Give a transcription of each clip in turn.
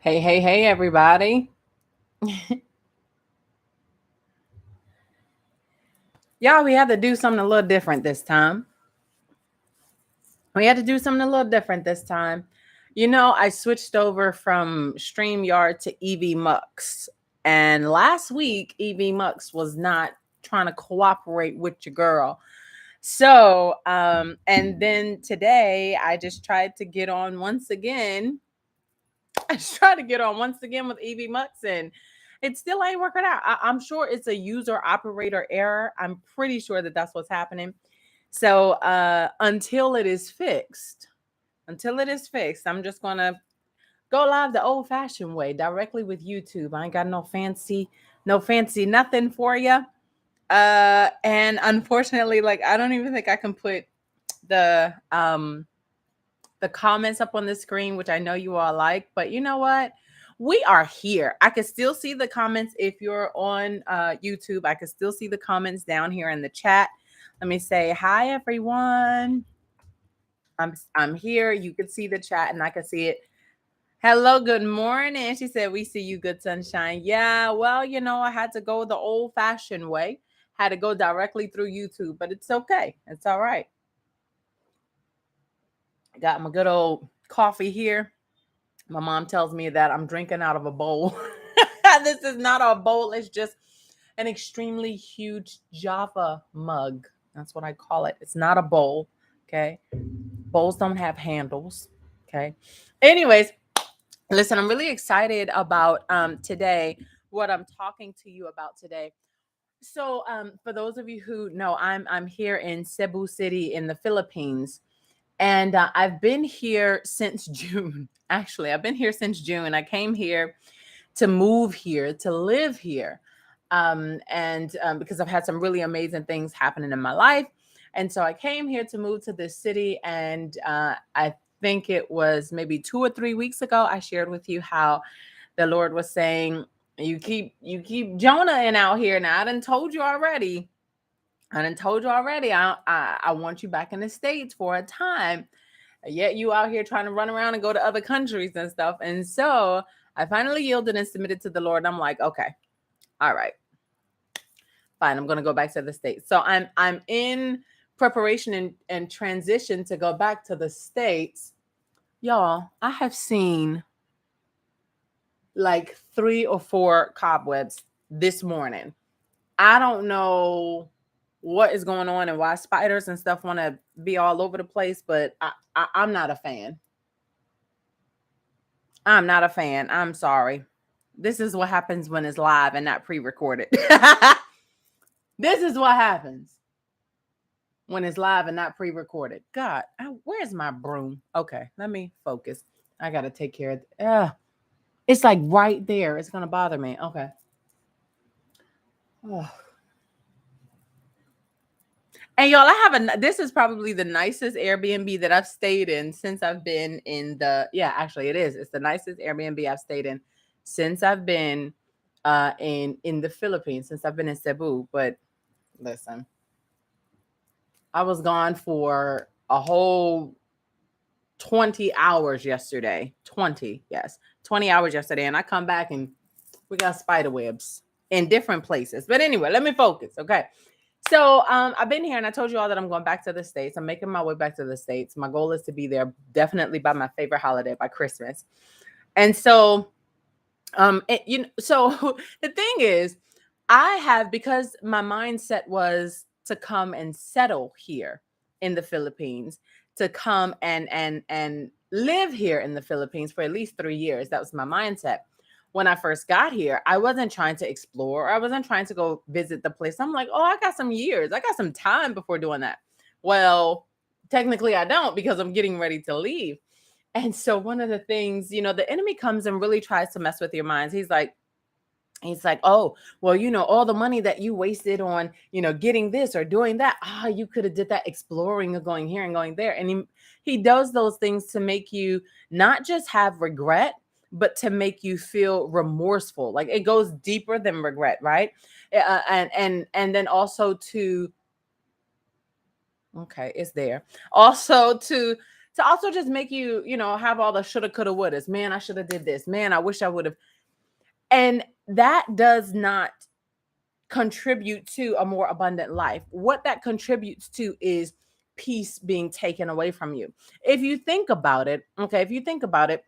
Hey, everybody. Y'all, we had to do something a little different this time. We had to do something a little different this time. I switched over from StreamYard to EV Mux. And last week, EV Mux was not trying to cooperate with your girl. And then today I just tried to get on once again. I just tried to get on once again with EV Mux, and it still ain't working out. I'm sure it's a user operator error. I'm pretty sure that that's what's happening. So until it is fixed, I'm just gonna go live the old fashioned way, directly with YouTube. I ain't got no fancy nothing for you. And unfortunately, like I don't even think I can put the comments up on the screen, which I know you all like, but you know what? We are here. I can still see the comments if you're on YouTube. I can still see the comments down here in the chat. Let me say hi, everyone. I'm here. You can see the chat, and I can see it. Hello, good morning. She said, "We see you, good sunshine." Yeah, well, I had to go the old-fashioned way. Had to go directly through YouTube, but it's okay. It's all right. I got my good old coffee here. My mom tells me that I'm drinking out of a bowl. This is not a bowl. It's just an extremely huge Java mug. That's what I call it. It's not a bowl. Okay. Bowls don't have handles. Okay. Anyways, listen, I'm really excited about today, what I'm talking to you about today. So for those of you who know, I'm here in Cebu City in the Philippines. And I've been here since June. Actually, I've been here since June. I came here to move here, to live here. Because I've had some really amazing things happening in my life. And so I came here to move to this city. And I think it was maybe 2 or 3 weeks ago, I shared with you how the Lord was saying, you keep Jonah in out here. Now, I done told you already. I want you back in the States for a time. Yet you out here trying to run around and go to other countries and stuff. And so I finally yielded and submitted to the Lord. And I'm like, okay, all right, fine. I'm gonna go back to the States. So I'm in preparation and transition to go back to the States. Y'all, I have seen like 3 or 4 cobwebs this morning. I don't know what is going on and why spiders and stuff want to be all over the place, but I'm not a fan. I'm not a fan. I'm sorry. This is what happens when it's live and not pre-recorded. This is what happens when it's live and not pre-recorded. God, where's my broom? Okay, let me focus. I got to take care of it. It's like right there. It's going to bother me. Okay. Oh. And y'all, this is probably the nicest Airbnb that I've stayed in since I've been actually it is. It's the nicest Airbnb I've stayed in since I've been in the Philippines, since I've been in Cebu. But listen, I was gone for a whole 20 hours yesterday. 20 hours yesterday. And I come back and we got spider webs in different places. But anyway, let me focus. Okay. So I've been here and I told you all that I'm going back to the States. I'm making my way back to the States. My goal is to be there definitely by my favorite holiday, by Christmas. And so, so the thing is, because my mindset was to come and settle here in the Philippines, to come and live here in the Philippines for at least 3 years. That was my mindset. When I first got here, I wasn't trying to explore. I wasn't trying to go visit the place. I'm like, oh, I got some years. I got some time before doing that. Well, technically I don't, because I'm getting ready to leave. And so one of the things, the enemy comes and really tries to mess with your minds. He's like, oh, well, all the money that you wasted on, getting this or doing that. You could have did that exploring or going here and going there. And he does those things to make you not just have regret, but to make you feel remorseful. Like it goes deeper than regret, right? And then also to, okay, it's there. Also to also just make you, have all the shoulda, coulda, wouldas. Man, I should have did this. Man, I wish I would have. And that does not contribute to a more abundant life. What that contributes to is peace being taken away from you. If you think about it, okay, if you think about it,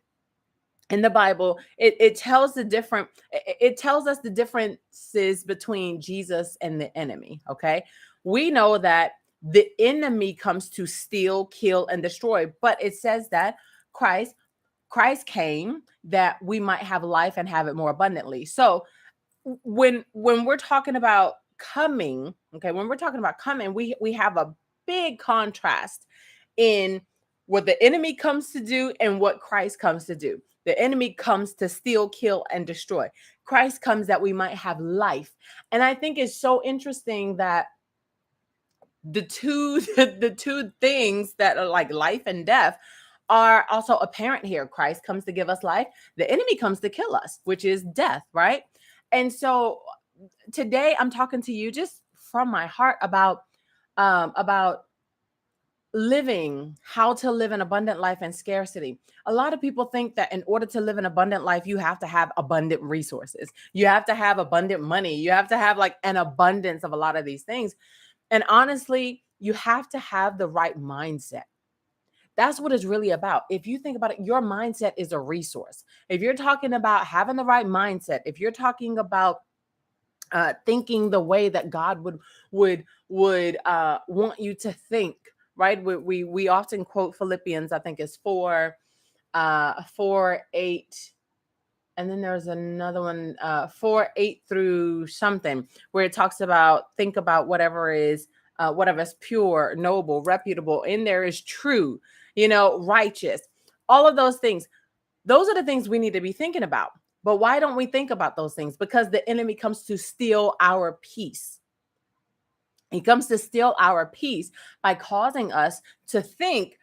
in the Bible, it tells it tells us the differences between Jesus and the enemy. Okay. We know that the enemy comes to steal, kill, and destroy, but it says that Christ Christ came that we might have life and have it more abundantly. So when we're talking about coming, okay, when we're talking about coming, we have a big contrast in what the enemy comes to do and what Christ comes to do. The enemy comes to steal, kill, and destroy. Christ comes that we might have life. And I think it's so interesting that the two the two things that are like life and death are also apparent here. Christ comes to give us life. The enemy comes to kill us, which is death, right? And so today I'm talking to you just from my heart about living, how to live an abundant life and scarcity. A lot of people think that in order to live an abundant life, you have to have abundant resources. You have to have abundant money. You have to have like an abundance of a lot of these things. And honestly, you have to have the right mindset. That's what it's really about. If you think about it, your mindset is a resource. If you're talking about having the right mindset, if you're talking about thinking the way that God would want you to think, right? We often quote Philippians, I think it's 4:8, and then there's another one, 4:8 through something, where it talks about think about whatever is pure, noble, reputable, in there is true, righteous, all of those things. Those are the things we need to be thinking about. But why don't we think about those things? Because the enemy comes to steal our peace. He comes to steal our peace by causing us to think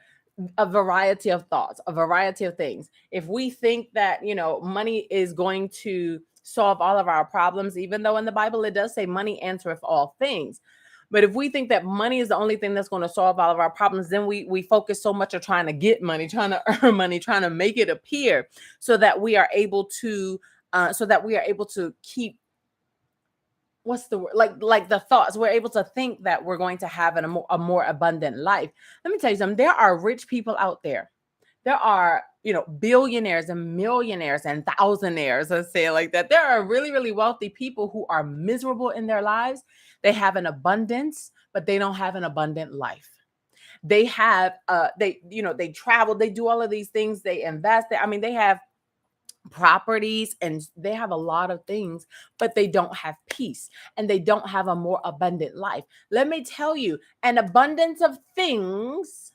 a variety of thoughts, a variety of things. If we think that, money is going to solve all of our problems, even though in the Bible it does say money answereth all things. But if we think that money is the only thing that's going to solve all of our problems, then we focus so much on trying to get money, trying to earn money, trying to make it appear so that we are able to keep, what's the word, like the thoughts. We're able to think that we're going to have a more abundant life. Let me tell you something. There are rich people out there. There are, billionaires and millionaires and thousandaires, let's say it like that. There are really, really wealthy people who are miserable in their lives. They have an abundance, but they don't have an abundant life. They have, they travel, they do all of these things, they invest. They have properties and they have a lot of things, but they don't have peace and they don't have a more abundant life. Let me tell you, an abundance of things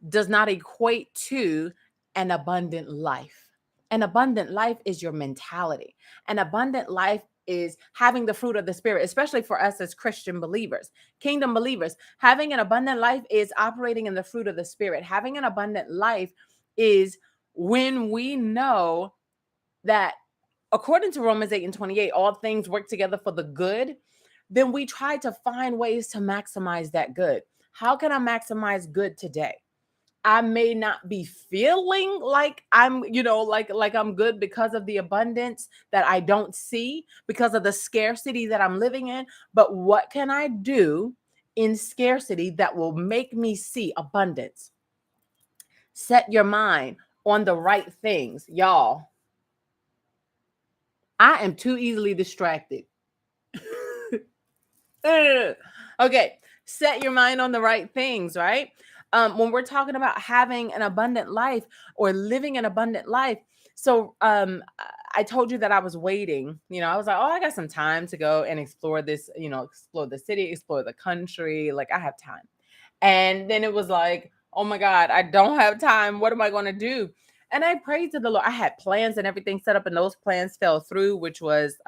does not equate to an abundant life. An abundant life is your mentality. An abundant life is having the fruit of the Spirit, especially for us as Christian believers, kingdom believers. Having an abundant life is operating in the fruit of the Spirit. Having an abundant life is when we know that, according to Romans 8:28, all things work together for the good, then we try to find ways to maximize that good. How can I maximize good today? I may not be feeling like I'm, like I'm good because of the abundance that I don't see, because of the scarcity that I'm living in. But what can I do in scarcity that will make me see abundance? Set your mind on the right things, y'all. I am too easily distracted. Okay, set your mind on the right things, right? When we're talking about having an abundant life or living an abundant life. So I told you that I was waiting. I was like, oh, I got some time to go and explore this, explore the city, explore the country. Like, I have time. And then it was like, oh my God, I don't have time. What am I going to do? And I prayed to the Lord. I had plans and everything set up, and those plans fell through, which was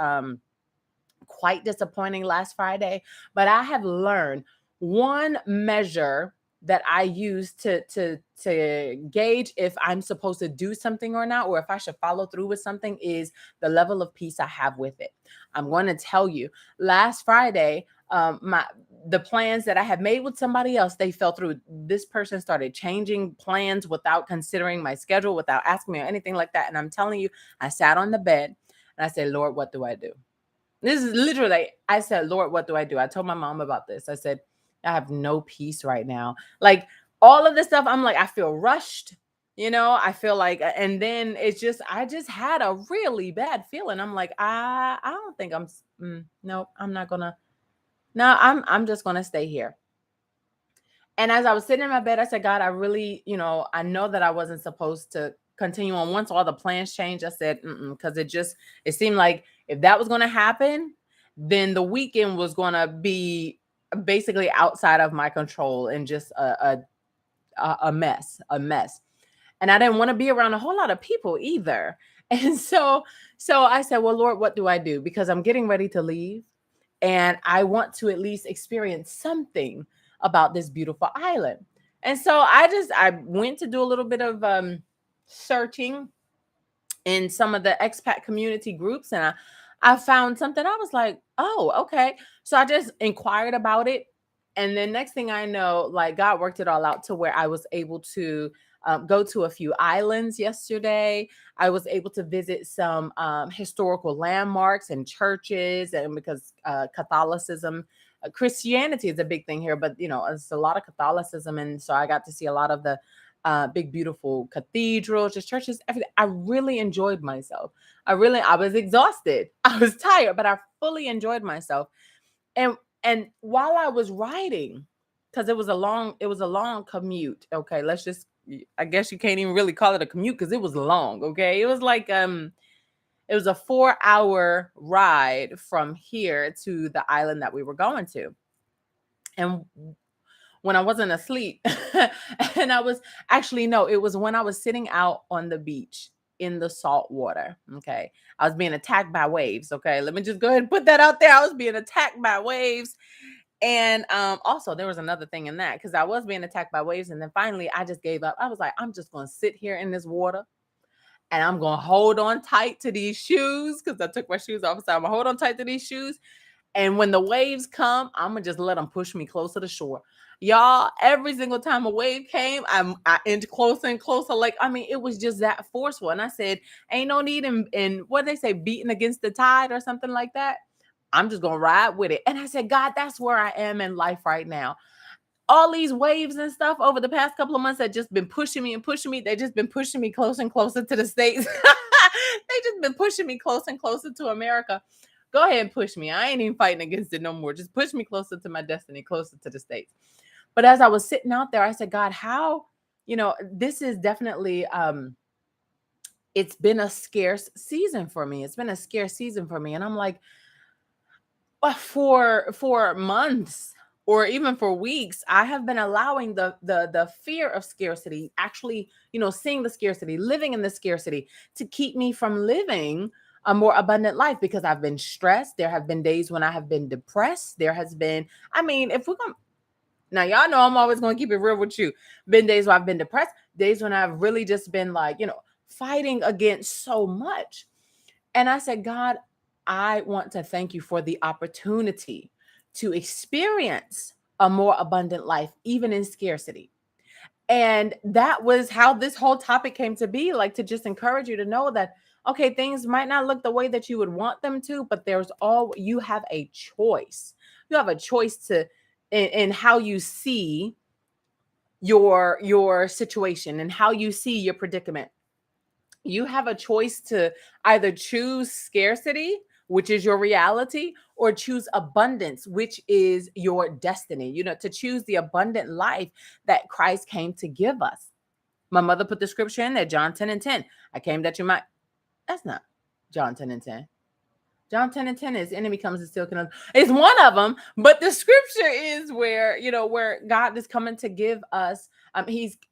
quite disappointing last Friday. But I have learned one measure that I use to gauge if I'm supposed to do something or not, or if I should follow through with something, is the level of peace I have with it. I'm going to tell you, last Friday, My the plans that I had made with somebody else, they fell through. This person started changing plans without considering my schedule, without asking me or anything like that. And I'm telling you, I sat on the bed and I said, Lord, what do I do? This is literally, I said, Lord, what do I do? I told my mom about this. I said, I have no peace right now. Like all of this stuff, I'm like, I feel rushed. I feel like, and then it's just, I just had a really bad feeling. I'm like, I don't think no, I'm not gonna, no, I'm just gonna stay here. And as I was sitting in my bed, I said, God, I really, I know that I wasn't supposed to continue on. Once all the plans changed, I said, because it seemed like if that was going to happen, then the weekend was going to be basically outside of my control and just a mess. And I didn't want to be around a whole lot of people either. And so I said, well, Lord, what do I do? Because I'm getting ready to leave and I want to at least experience something about this beautiful island. And so I went to do a little bit of searching in some of the expat community groups, and I found something. I was like, oh, okay. So I just inquired about it. And then next thing I know, like God worked it all out to where I was able to go to a few islands yesterday. I was able to visit some historical landmarks and churches, and because Catholicism, Christianity is a big thing here, but it's a lot of Catholicism, and so I got to see a lot of the big, beautiful cathedrals, just churches, everything. I really enjoyed myself. I was exhausted. I was tired, but I fully enjoyed myself. And while I was writing, because it was a long commute. Okay, I guess you can't even really call it a commute because it was long. Okay, it was like it was a 4-hour ride from here to the island that we were going to. And when I wasn't asleep, and I was actually, no, it was when I was sitting out on the beach in the salt water. Okay. I was being attacked by waves. Okay. Let me just go ahead and put that out there. I was being attacked by waves. And also there was another thing in that, because I was being attacked by waves. And then finally I just gave up. I was like, I'm just going to sit here in this water and I'm going to hold on tight to these shoes, because I took my shoes off. So I'm going to hold on tight to these shoes. And when the waves come, I'm going to just let them push me closer to shore. Y'all, every single time a wave came, I inch closer and closer. Like, I mean, it was just that forceful. And I said, ain't no need in what they say, beating against the tide or something like that. I'm just going to ride with it. And I said, God, that's where I am in life right now. All these waves and stuff over the past couple of months have just been pushing me and pushing me. They've just been pushing me closer and closer to the States. They just been pushing me closer and closer to America. Go ahead and push me. I ain't even fighting against it no more. Just push me closer to my destiny, closer to the States. But as I was sitting out there, I said, God, how, this is definitely, it's been a scarce season for me. It's been a scarce season for me. And I'm like, for months or even for weeks, I have been allowing the fear of scarcity, actually, seeing the scarcity, living in the scarcity, to keep me from living a more abundant life, because I've been stressed. There have been days when I have been depressed. There has been, I mean, if we're going to, now y'all know I'm always going to keep it real with you. Been days where I've been depressed, days when I've really just been like, fighting against so much. And I said, God, I want to thank you for the opportunity to experience a more abundant life, even in scarcity. And that was how this whole topic came to be, like, to just encourage you to know that, okay, things might not look the way that you would want them to, but you have a choice. You have a choice in how you see your situation and how you see your predicament. You have a choice to either choose scarcity, which is your reality, or choose abundance, which is your destiny, to choose the abundant life that Christ came to give us. My mother put the scripture in there, John 10:10. I came that you might. That's not John 10:10. John 10:10 is enemy comes to steal. It's one of them, but the scripture is where God is coming to give us.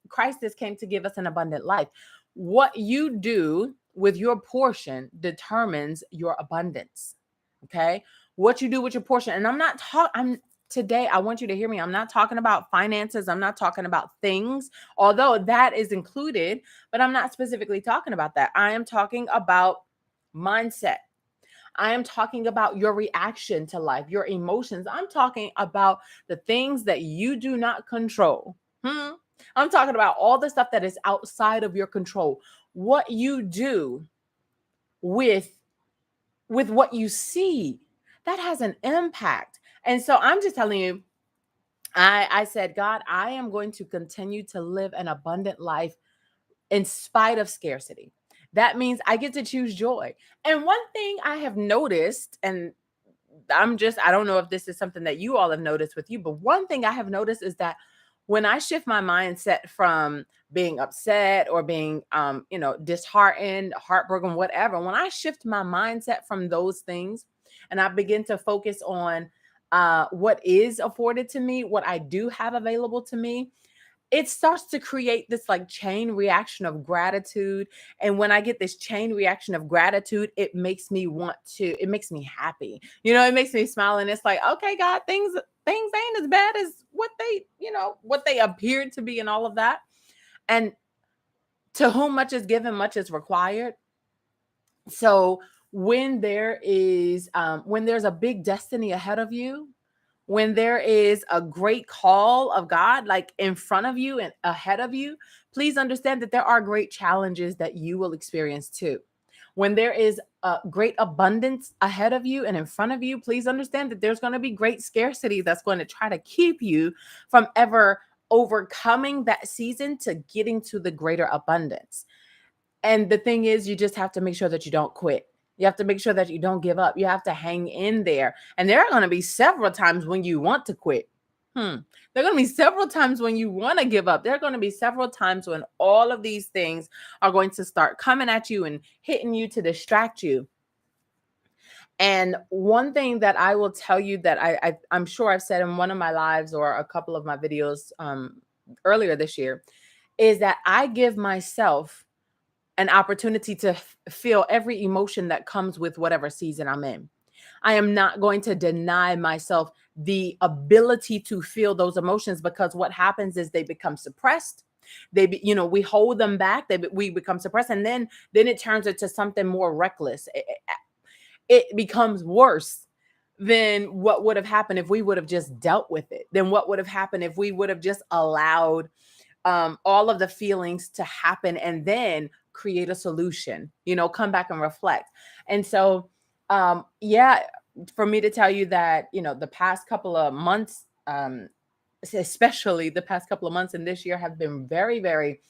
Christ has came to give us an abundant life. What you do with your portion determines your abundance. Okay, what you do with your portion, and today, I want you to hear me. I'm not talking about finances. I'm not talking about things, although that is included, but I'm not specifically talking about that. I am talking about mindset. I am talking about your reaction to life, your emotions. I'm talking about the things that you do not control. I'm talking about all the stuff that is outside of your control. What you do with what you see, that has an impact. And so I'm just telling you, I said, God, I am going to continue to live an abundant life in spite of scarcity. That means I get to choose joy. And one thing I have noticed, and I don't know if this is something that you all have noticed with you, but one thing I have noticed is that when I shift my mindset from being upset or being, disheartened, heartbroken, whatever, when I shift my mindset from those things and I begin to focus on what is afforded to me, what I do have available to me, it starts to create this like chain reaction of gratitude. And when I get this chain reaction of gratitude, it makes me happy. It makes me smile. And it's like, okay, God, things ain't as bad as what they appeared to be and all of that. And to whom much is given, much is required. So when there's a big destiny ahead of you, when there is a great call of God, like in front of you and ahead of you, please understand that there are great challenges that you will experience too. When there is a great abundance ahead of you and in front of you, please understand that there's going to be great scarcity that's going to try to keep you from ever overcoming that season to getting to the greater abundance. And the thing is, you just have to make sure that you don't quit. You have to make sure that you don't give up. You have to hang in there. And there are going to be several times when you want to quit. There are going to be several times when you want to give up. There are going to be several times when all of these things are going to start coming at you and hitting you to distract you. And one thing that I will tell you that I'm sure I've said in one of my lives or a couple of my videos earlier this year is that I give myself an opportunity to feel every emotion that comes with whatever season I'm in. I am not going to deny myself the ability to feel those emotions, because what happens is they become suppressed. We hold them back. We become suppressed, and then it turns into something more reckless. It becomes worse than what would have happened if we would have just dealt with it. Then what would have happened if we would have just allowed all of the feelings to happen and then create a solution, come back and reflect. And so, for me to tell you that, the past couple of months, especially the past couple of months in this year, have been very, very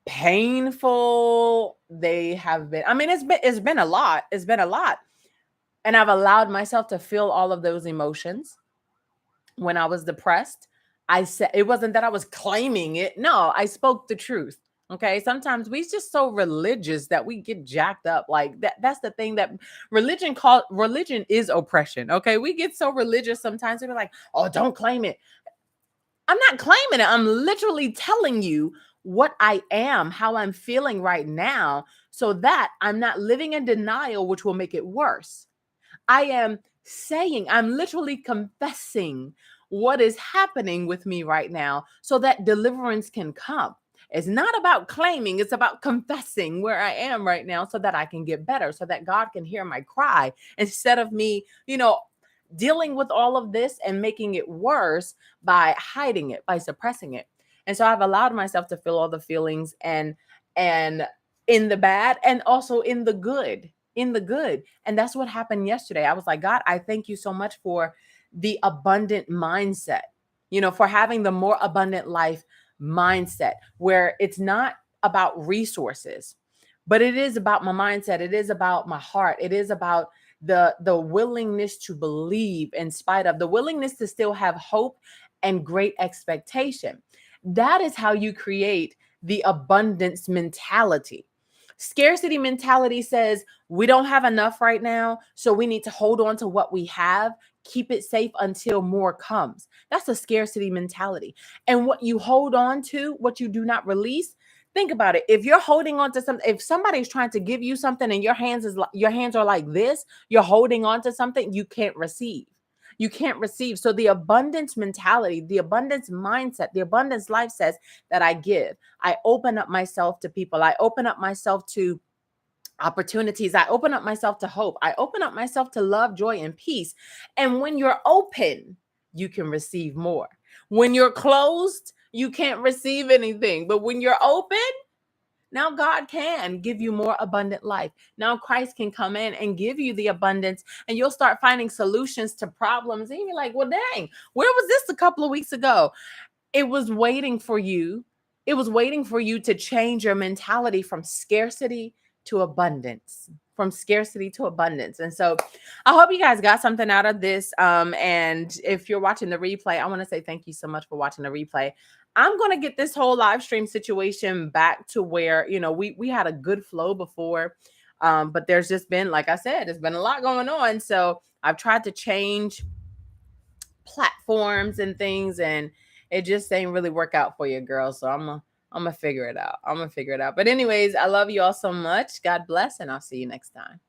painful. They have been, it's been a lot. It's been a lot. And I've allowed myself to feel all of those emotions. When I was depressed, I said, it wasn't that I was claiming it. No, I spoke the truth. Okay. Sometimes we just so religious that we get jacked up. Like that's the thing that religion is oppression. Okay. We get so religious sometimes. We're like, oh, don't claim it. I'm not claiming it. I'm literally telling you what I am, how I'm feeling right now, so that I'm not living in denial, which will make it worse. I am saying, I'm literally confessing what is happening with me right now so that deliverance can come. It's not about claiming, it's about confessing where I am right now so that I can get better, so that God can hear my cry instead of me, dealing with all of this and making it worse by hiding it, by suppressing it. And so I've allowed myself to feel all the feelings and in the bad and also in the good. And that's what happened yesterday. I was like, God, I thank you so much for the abundant mindset, for having the more abundant life mindset, where it's not about resources, but it is about my mindset. It is about my heart. It is about the willingness to believe in spite of, the willingness to still have hope and great expectation. That is how you create the abundance mentality. Scarcity mentality says we don't have enough right now, so we need to hold on to what we have, keep it safe until more comes. That's a scarcity mentality. And what you hold on to, what you do not release, think about it. If you're holding on to something, if somebody's trying to give you something and your hands are like this, you're holding on to something you can't receive. You can't receive. So the abundance mentality, the abundance mindset, the abundance life says that I give. I open up myself to people. I open up myself to opportunities. I open up myself to hope. I open up myself to love, joy, and peace. And when you're open, you can receive more. When you're closed, you can't receive anything. But when you're open, now God can give you more abundant life. Now Christ can come in and give you the abundance, and you'll start finding solutions to problems. And you're like, well, dang, where was this a couple of weeks ago? It was waiting for you. It was waiting for you to change your mentality from scarcity to abundance. From scarcity to abundance. And so I hope you guys got something out of this. And if you're watching the replay, I want to say thank you so much for watching the replay. I'm going to get this whole live stream situation back to where, we had a good flow before. But there's just been, like I said, there's been a lot going on. So I've tried to change platforms and things, and it just ain't really work out for you, girl. So I'm gonna figure it out. But anyways, I love you all so much. God bless, and I'll see you next time.